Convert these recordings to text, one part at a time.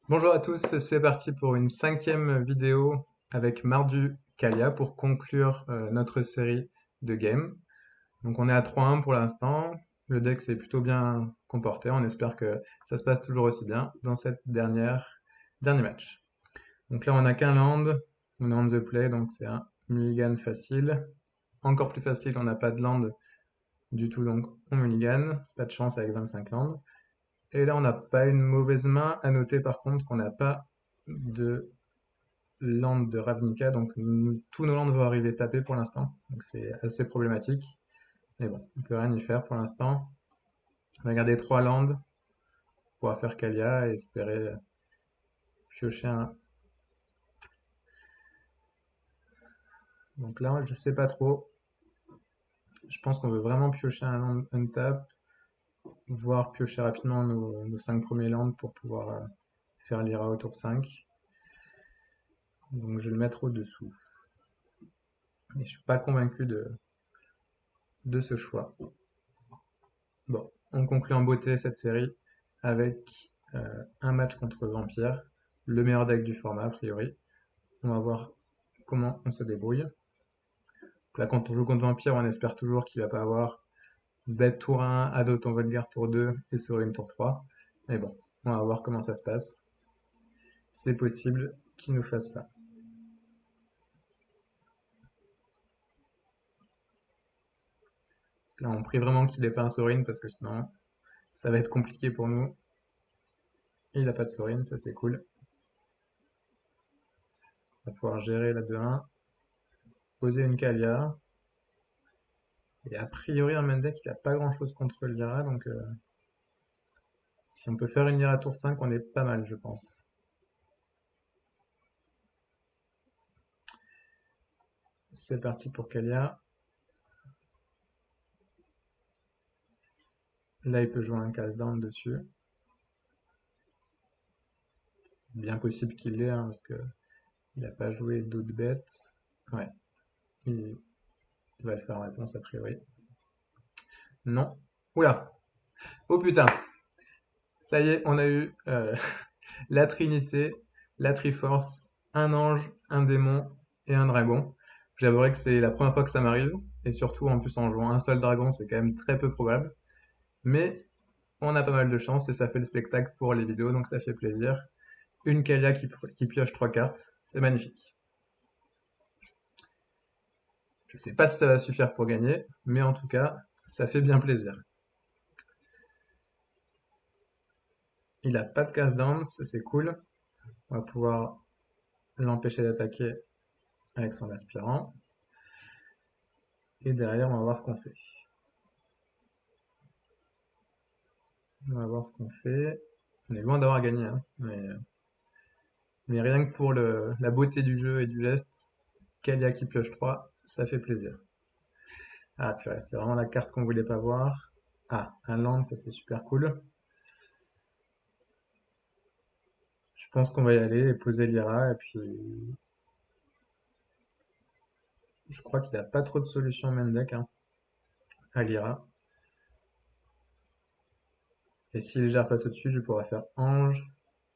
Bonjour à tous, c'est parti pour une cinquième vidéo avec Mardu Kalia pour conclure notre série de games. Donc on est à 3-1 pour l'instant, le deck s'est plutôt bien comporté, on espère que ça se passe toujours aussi bien dans cette dernier match. Donc là on n'a qu'un land, on est on the play, donc c'est un mulligan facile. Encore plus facile, on n'a pas de land du tout, donc on mulligan, pas de chance avec 25 lands. Et là, on n'a pas une mauvaise main. À noter par contre qu'on n'a pas de land de Ravnica, donc tous nos lands vont arriver tapés pour l'instant. Donc c'est assez problématique. Mais bon, on peut rien y faire pour l'instant. On va garder 3 lands pour faire Kalia et espérer piocher un. Donc là, je sais pas trop. Je pense qu'on veut vraiment piocher un land untap, voire piocher rapidement nos 5 premiers lands pour pouvoir faire l'Ira au tour 5. Donc je vais le mettre au-dessous. Et je suis pas convaincu de ce choix. Bon, on conclut en beauté cette série avec un match contre Vampire, le meilleur deck du format a priori. On va voir comment on se débrouille. Donc là, quand on joue contre Vampire, on espère toujours qu'il va pas avoir bête tour 1, Adoton Volgar tour 2 et Sorine tour 3. Mais bon, on va voir comment ça se passe. C'est possible qu'il nous fasse ça. Là, on prie vraiment qu'il n'ait pas un Sorine parce que sinon, ça va être compliqué pour nous. Il n'a pas de Sorine, ça c'est cool. On va pouvoir gérer la 2-1. Poser une Kalia. Et a priori, un main deck, il n'a pas grand chose contre l'Ira, donc si on peut faire une Ira tour 5, on est pas mal, je pense. C'est parti pour Kalia. Là, il peut jouer un casse-down dessus. C'est bien possible qu'il l'ait, hein, parce qu'il n'a pas joué d'autres bêtes. Ouais, il va le faire en réponse a priori. Non. Oula. Oh putain. Ça y est, on a eu la Trinité, la Triforce, un ange, un démon et un dragon. J'avouerai que c'est la première fois que ça m'arrive, et surtout en plus en jouant un seul dragon, c'est quand même très peu probable. Mais on a pas mal de chance et ça fait le spectacle pour les vidéos, donc ça fait plaisir. Une Kalia qui pioche 3 cartes, c'est magnifique. Je sais pas si ça va suffire pour gagner, mais en tout cas, ça fait bien plaisir. Il a pas de casse dance, c'est cool. On va pouvoir l'empêcher d'attaquer avec son aspirant. Et derrière, on va voir ce qu'on fait. On va voir ce qu'on fait. On est loin d'avoir gagné, hein, mais rien que pour la beauté du jeu et du geste, Kalia qui pioche 3, ça fait plaisir. Ah purée, c'est vraiment la carte qu'on voulait pas voir. Ah, un land, ça c'est super cool. Je pense qu'on va y aller et poser l'Ira, et puis je crois qu'il n'a pas trop de solutions main deck, hein, à l'Ira. Et s'il gère pas tout de suite, je pourrais faire Ange,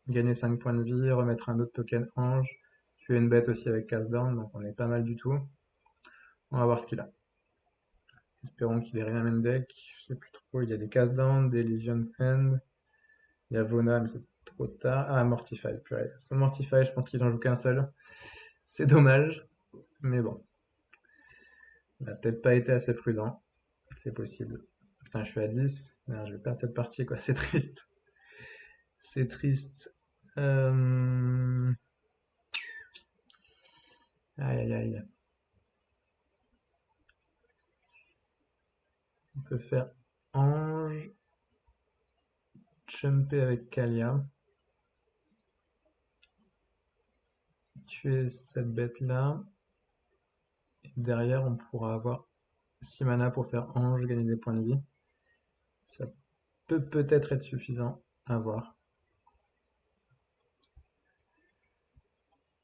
gagner 5 points de vie, remettre un autre token Ange, tuer une bête aussi avec Cast Down, donc on est pas mal du tout. On va voir ce qu'il a. Espérons qu'il ait rien main deck, je sais plus trop, il y a des Cast Down, des Legion's End, il y a Vona, mais c'est trop tard. Ah, Mortify, purée. Son Mortify, je pense qu'il en joue qu'un seul. C'est dommage, mais bon. Il n'a peut-être pas été assez prudent, c'est possible. Putain, je suis à 10. Merde, je vais perdre cette partie, quoi. C'est triste. C'est triste. Aïe, aïe, aïe. On peut faire Ange, jumper avec Kalia, tuer cette bête-là. Et derrière, on pourra avoir 6 mana pour faire Ange, gagner des points de vie. Ça peut peut-être être suffisant à voir.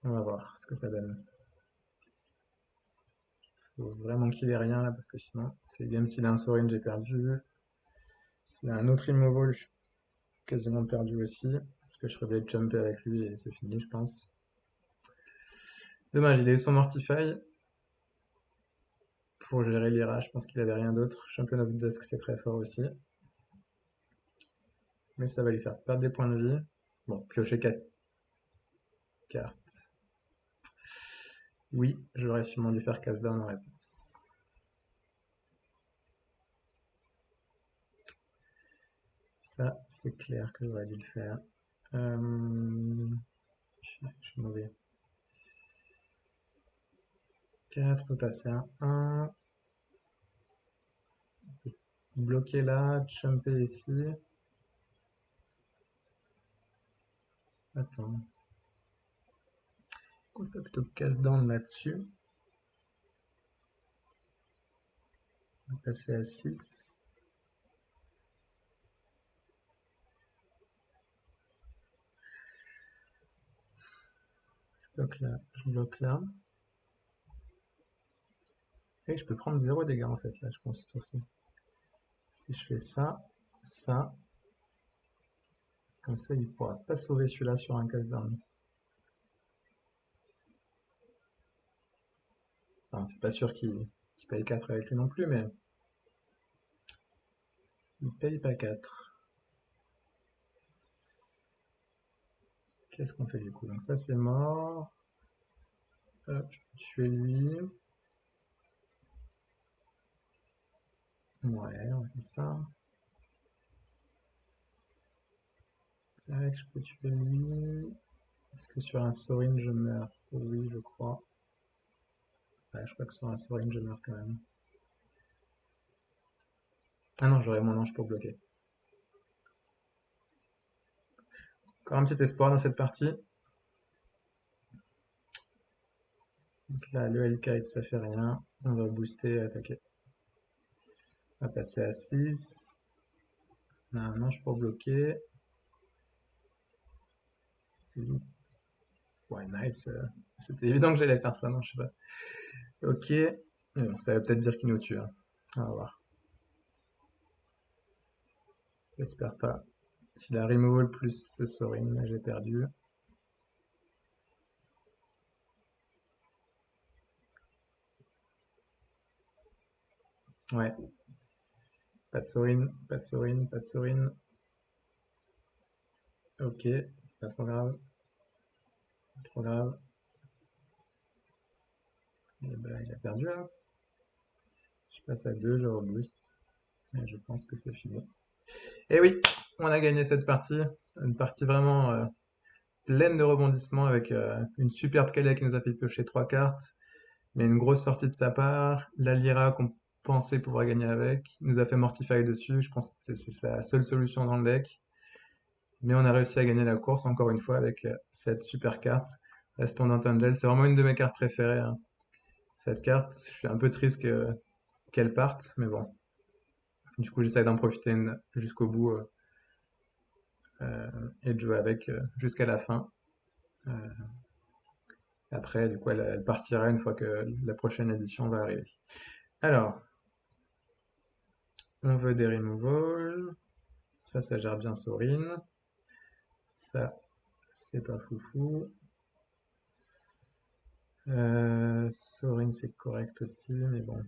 On va voir ce que ça donne. Faut vraiment qu'il ait rien là parce que sinon, c'est game s'il a un Sorin, j'ai perdu. S'il a un autre immovable, je suis quasiment perdu aussi. que je serais obligé de jumper avec lui et c'est fini, je pense. Dommage, il a eu son Mortify pour gérer l'IRA. Je pense qu'il avait rien d'autre. Champion of Dusk, c'est très fort aussi. Mais ça va lui faire perdre des points de vie. Bon, piocher 4 cartes. Oui, j'aurais sûrement dû faire casse down en réponse. Ça, c'est clair que j'aurais dû le faire. Je suis mauvais. 4, peut passer à 1. Bloquer là, jumper ici. Attends. On peut plutôt casse down là-dessus. On va passer à 6. Je bloque là, je bloque là. Et je peux prendre 0 dégâts en fait là, je pense aussi. Si je fais ça, ça, comme ça il pourra pas sauver celui-là sur un casse down. Enfin, c'est pas sûr qu'il paye 4 avec lui non plus, mais il paye pas 4. Qu'est-ce qu'on fait du coup? Donc ça c'est mort. Hop, je peux tuer lui. Ouais, on va faire ça. C'est vrai que je peux tuer lui. Est-ce que sur un Sorin je meurs? Oui, je crois. Ouais, je crois que sur un Sorin je meurs quand même. Ah non, j'aurai mon ange pour bloquer. Encore un petit espoir dans cette partie. Donc là, le Hellkite, ça fait rien. On va booster et attaquer. On va passer à 6. On a un ange pour bloquer. Ouais, nice. C'était évident que j'allais faire ça, non, je sais pas. Ok. Mais bon, ça veut peut-être dire qu'il nous tue, hein. On va voir. J'espère pas. S'il a removal plus ce Sorin, là j'ai perdu. Ouais. Pas de Sorin, pas de Sorin, pas de Sorin. Ok, c'est pas trop grave. Pas trop grave. Et ben, il a perdu là. Je passe à 2, je reboost. Et je pense que c'est fini. Et oui, on a gagné cette partie. Une partie vraiment pleine de rebondissements avec une superbe Kalia qui nous a fait piocher 3 cartes, mais une grosse sortie de sa part. La Lyra qu'on pensait pouvoir gagner avec, il nous a fait Mortify dessus. Je pense que c'est sa seule solution dans le deck. Mais on a réussi à gagner la course encore une fois avec cette super carte. Respondent Angel, c'est vraiment une de mes cartes préférées, hein. Cette carte, je suis un peu triste qu'elle parte, mais bon. Du coup, j'essaie d'en profiter jusqu'au bout et de jouer avec jusqu'à la fin. Après, du coup, elle partira une fois que la prochaine édition va arriver. Alors, on veut des removals. Ça gère bien Sorin. Ça, c'est pas foufou. Sorin, c'est correct aussi, mais bon.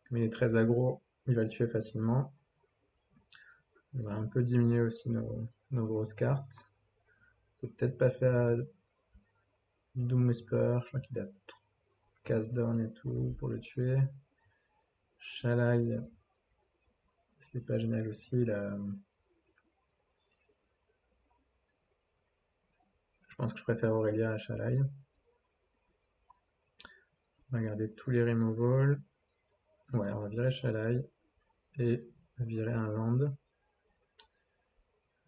Comme il est très aggro, il va le tuer facilement. On va un peu diminuer aussi nos grosses cartes. On peut peut-être passer à Doom Whisper. Je crois qu'il a cast down et tout pour le tuer. Shalai, c'est pas génial aussi. Je pense que je préfère Aurélia à Shalai. On va garder tous les removals. Ouais, on va virer Shalai et virer un land.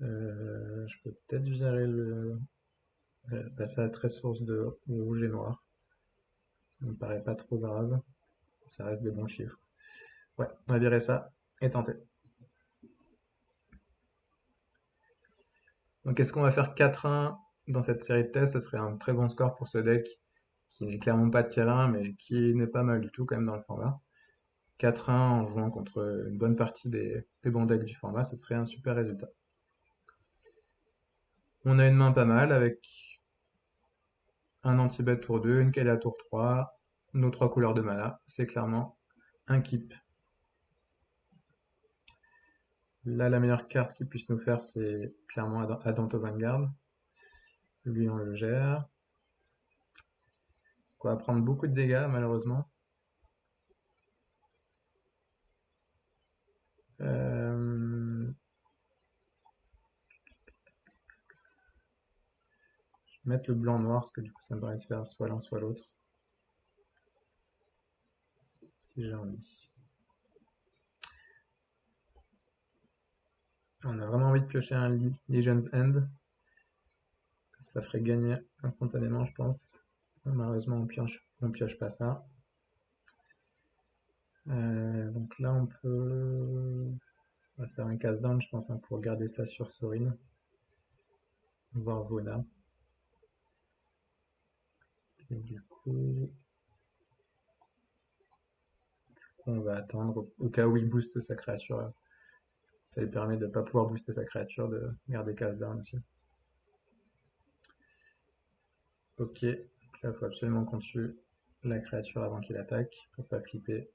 Je peux peut-être virer passer à 13 sources de rouge et noir. Ça me paraît pas trop grave. Ça reste des bons chiffres. Ouais, on va virer ça et tenter. Donc est-ce qu'on va faire 4-1 dans cette série de tests? Ce serait un très bon score pour ce deck qui n'est clairement pas tier 1 mais qui n'est pas mal du tout quand même dans le format. 4-1 en jouant contre une bonne partie des bons decks du format, ce serait un super résultat. On a une main pas mal avec un anti-bet tour 2, une Kalia tour 3, nos 3 couleurs de mana. C'est clairement un keep. Là, la meilleure carte qu'il puisse nous faire, c'est clairement Adanto Vanguard. Lui, on le gère. On va prendre beaucoup de dégâts, malheureusement. Je vais mettre le blanc-noir, parce que du coup, ça me permet de faire soit l'un, soit l'autre. Si j'ai envie. On a vraiment envie de piocher un Legion's End. Ça ferait gagner instantanément, je pense. Malheureusement, on pioche pas ça. Donc là, on va faire un cast down, je pense, hein, pour garder ça sur Sorin, voire Vona. Et du coup, on va attendre au cas où il booste sa créature. Ça lui permet de ne pas pouvoir booster sa créature, de garder cast down aussi. Ok, donc là, il faut absolument qu'on tue la créature avant qu'il attaque, pour pas flipper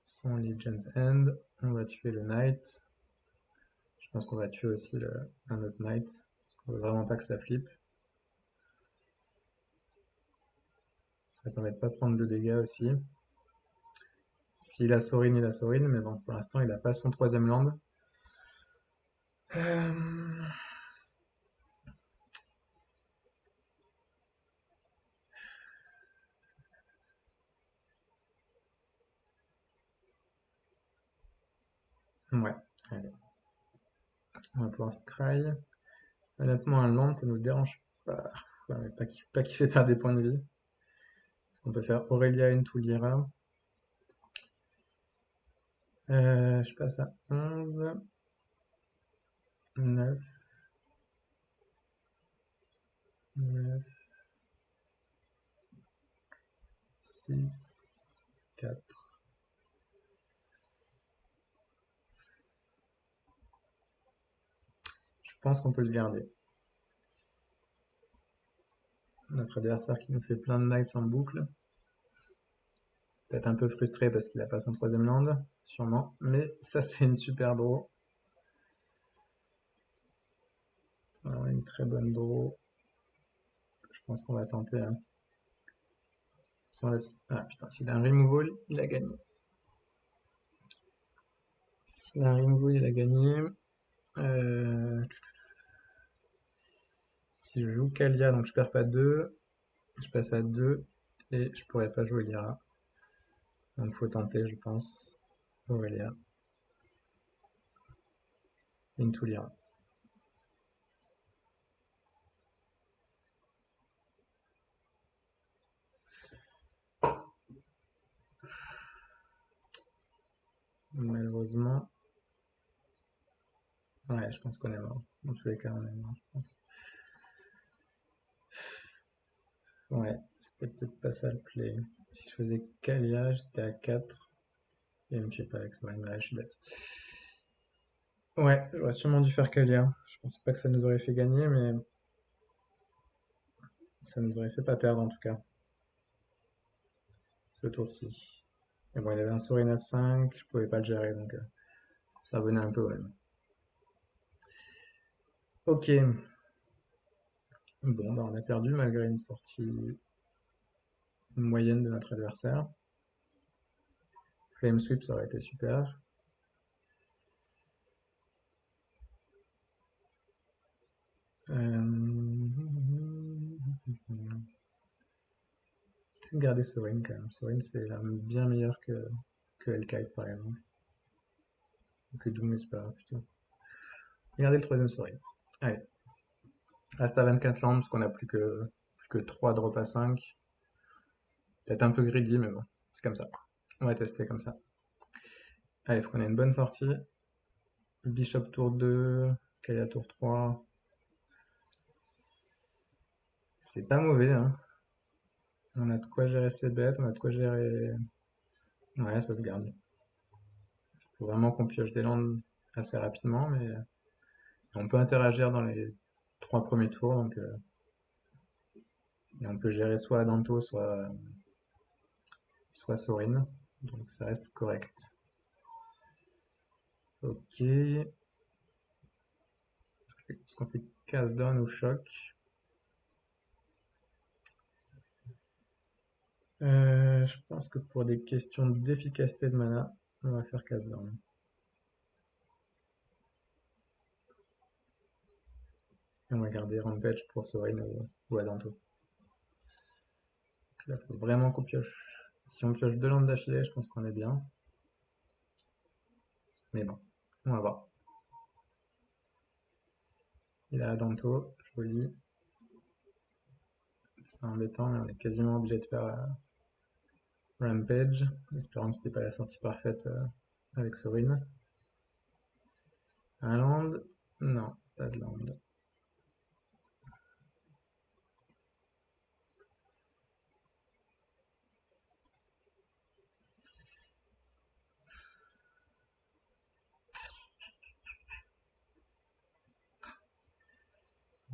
son Legion's End. On va tuer le Knight. Je pense qu'on va tuer aussi un autre Knight. On veut vraiment pas que ça flippe. Ça permet de pas prendre de dégâts aussi. S'il a Sorin, il a Sorin, mais bon, pour l'instant, il n'a pas son troisième land. Euh, Ouais, allez. On va pouvoir scry. Honnêtement, un land, ça nous dérange pas. Ouais, mais pas qu'il fait perdre des points de vie. On peut faire Aurelia into Lyra. Je passe à 11, 9, 9, 6, 4. Je pense qu'on peut le garder. Notre adversaire qui nous fait plein de nice en boucle. Peut-être un peu frustré parce qu'il n'a pas son troisième land, sûrement. Mais ça, c'est une super draw. Alors, une très bonne draw. Je pense qu'on va tenter. Hein. Ah putain, s'il a un removal, il a gagné. S'il a un removal, il a gagné. Si je joue Kalia, donc je perds pas 2. Je passe à 2. Et je pourrais pas jouer Lyra. Donc faut tenter, je pense. Aurelia. Into Lyra. Malheureusement. Ouais, je pense qu'on est mort. Dans tous les cas, on est mort, je pense. Ouais, c'était peut-être pas ça le play. Si je faisais Kalia, j'étais à 4. Et il me tue pas avec Sorin. Ouais, je suis bête. Ouais, j'aurais sûrement dû faire Kalia. Je pense pas que ça nous aurait fait gagner, mais ça nous aurait fait pas perdre en tout cas, ce tour-ci. Et bon, il avait un Sorin à 5, je pouvais pas le gérer, donc ça revenait un peu au même. Ok. Bon, bah on a perdu malgré une sortie moyenne de notre adversaire. Flame Sweep, ça aurait été super. Garder Sorin quand même. Sorin, c'est bien meilleur que Hellkite par exemple. Ou que Doomwhisperer plutôt. Regardez le troisième Sorin. Allez. Reste à 24 landes parce qu'on a plus que 3 drops à 5. Peut-être un peu greedy, mais bon, c'est comme ça. On va tester comme ça. Allez, il faut qu'on ait une bonne sortie. Bishop tour 2, Kaya tour 3. C'est pas mauvais, hein. On a de quoi gérer ses bêtes, on a de quoi gérer. Ouais, ça se garde. Faut vraiment qu'on pioche des landes assez rapidement, mais on peut interagir dans les 3 premiers tours, donc et on peut gérer soit Adanto, soit Sorin, donc ça reste correct. Ok. Est-ce qu'on fait case down ou choc? Je pense que pour des questions d'efficacité de mana, on va faire case down. Et on va garder Rampage pour Sorin ou Adanto. Donc là, il faut vraiment qu'on pioche. Si on pioche 2 landes d'affilée, je pense qu'on est bien. Mais bon, on va voir. Il a Adanto, joli. C'est embêtant, mais on est quasiment obligé de faire Rampage. Espérons que ce n'était pas la sortie parfaite avec Sorin. Un land? Non, pas de land.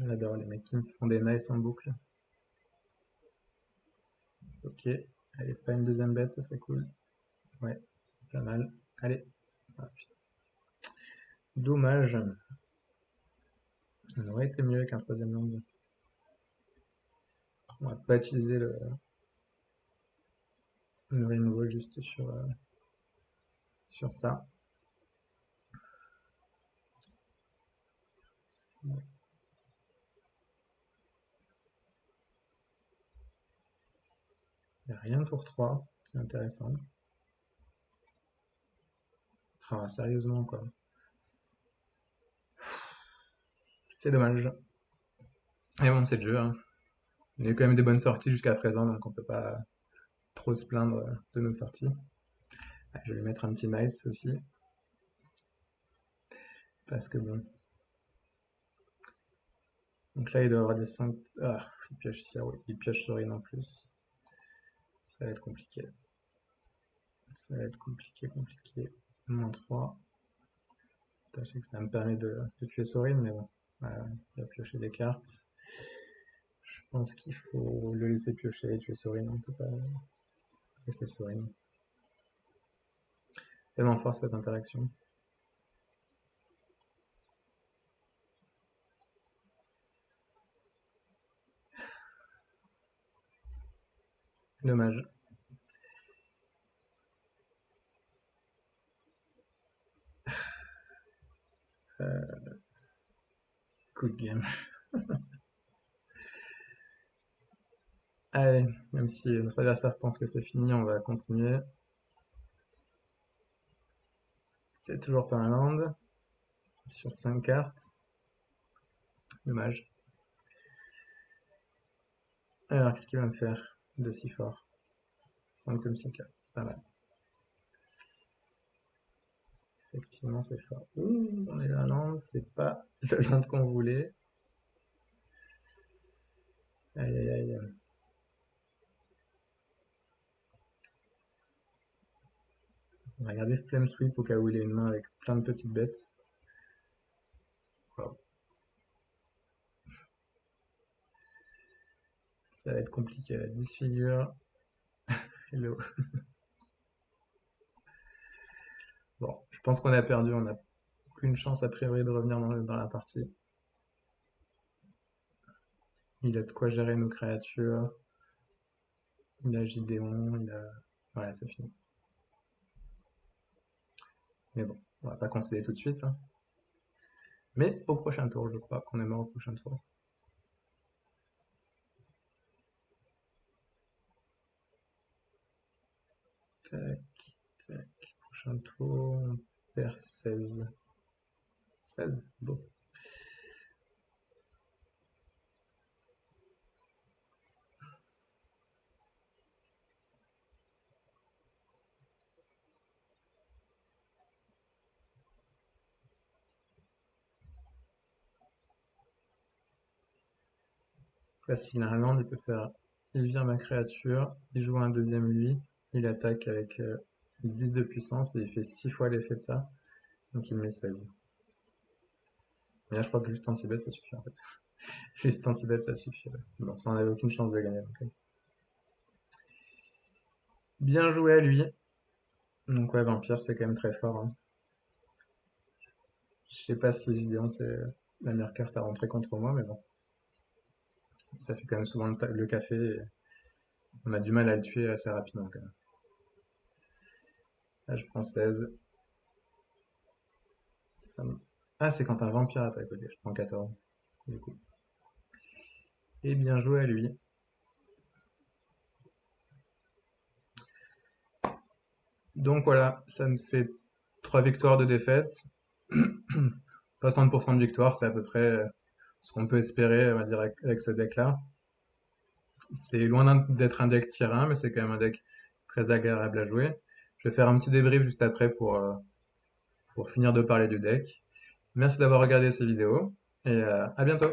J'adore les mecs qui me font des nice en boucle. Ok, allez, pas une deuxième bête, ça serait cool. Ouais, pas mal. Allez. Ah, putain. Dommage. On aurait été mieux avec un troisième land. On va pas utiliser le removal juste sur ça. Ouais. Il n'y a rien tour 3, c'est intéressant. Ah, sérieusement quoi. C'est dommage. Et bon, c'est le jeu, hein. Il y a eu quand même des bonnes sorties jusqu'à présent, donc on peut pas trop se plaindre de nos sorties. Je vais lui mettre un petit nice aussi. Parce que bon. Donc là, il doit avoir des 5. Ah, il pioche Sorin en plus. Ça va être compliqué. Ça va être compliqué. Moins 3. Je sais que ça me permet de tuer Sorin, mais bon. Il va piocher des cartes. Je pense qu'il faut le laisser piocher et tuer Sorin. On peut pas laisser Sorin. Tellement fort cette interaction. Dommage. Good game. Allez, même si notre adversaire pense que c'est fini, on va continuer. C'est toujours pas un land. Sur 5 cartes. Dommage. Alors, qu'est-ce qu'il va me faire de si fort? Sanctum Seeker, c'est pas mal. Effectivement, c'est fort. Ouh, on est là, land, c'est pas le land qu'on voulait. Aïe, aïe, aïe. On va regarder Flame Sweep au cas où il a une main avec plein de petites bêtes. Wow. Ça va être compliqué. 10 figures. Hello. Bon, je pense qu'on a perdu. On n'a aucune chance a priori de revenir dans la partie. Il a de quoi gérer nos créatures. Il a Gideon. Il a. Voilà, c'est fini. Mais bon, on va pas concéder tout de suite, hein. Mais au prochain tour, je crois qu'on est mort au prochain tour. Tac, tac. Prochain tour, on perd 16. 16, c'est beau. Là, s'il a un land, il peut faire. Il vire ma créature, il joue un deuxième lui, il attaque avec 10 de puissance et il fait 6 fois l'effet de ça. Donc il met 16. Mais là, je crois que juste anti-bet, ça suffit en fait. Juste anti-bet, ça suffit. Ouais. Bon, ça, on n'avait aucune chance de gagner. Donc. Bien joué à lui. Donc ouais, Vampire, c'est quand même très fort. Hein. Je sais pas si Gideon, c'est la meilleure carte à rentrer contre moi, mais bon. Ça fait quand même souvent le café. Et on a du mal à le tuer assez rapidement quand même. Là, je prends 16. Ah, c'est quand un vampire attaque. Ok, je prends 14. Du coup. Et bien joué à lui. Donc voilà, ça me fait 3 victoires de défaite. 60% de victoire, c'est à peu près ce qu'on peut espérer, on va dire, avec ce deck-là. C'est loin d'être un deck tier 1, mais c'est quand même un deck très agréable à jouer. Je vais faire un petit débrief juste après pour finir de parler du deck. Merci d'avoir regardé ces vidéos et à bientôt.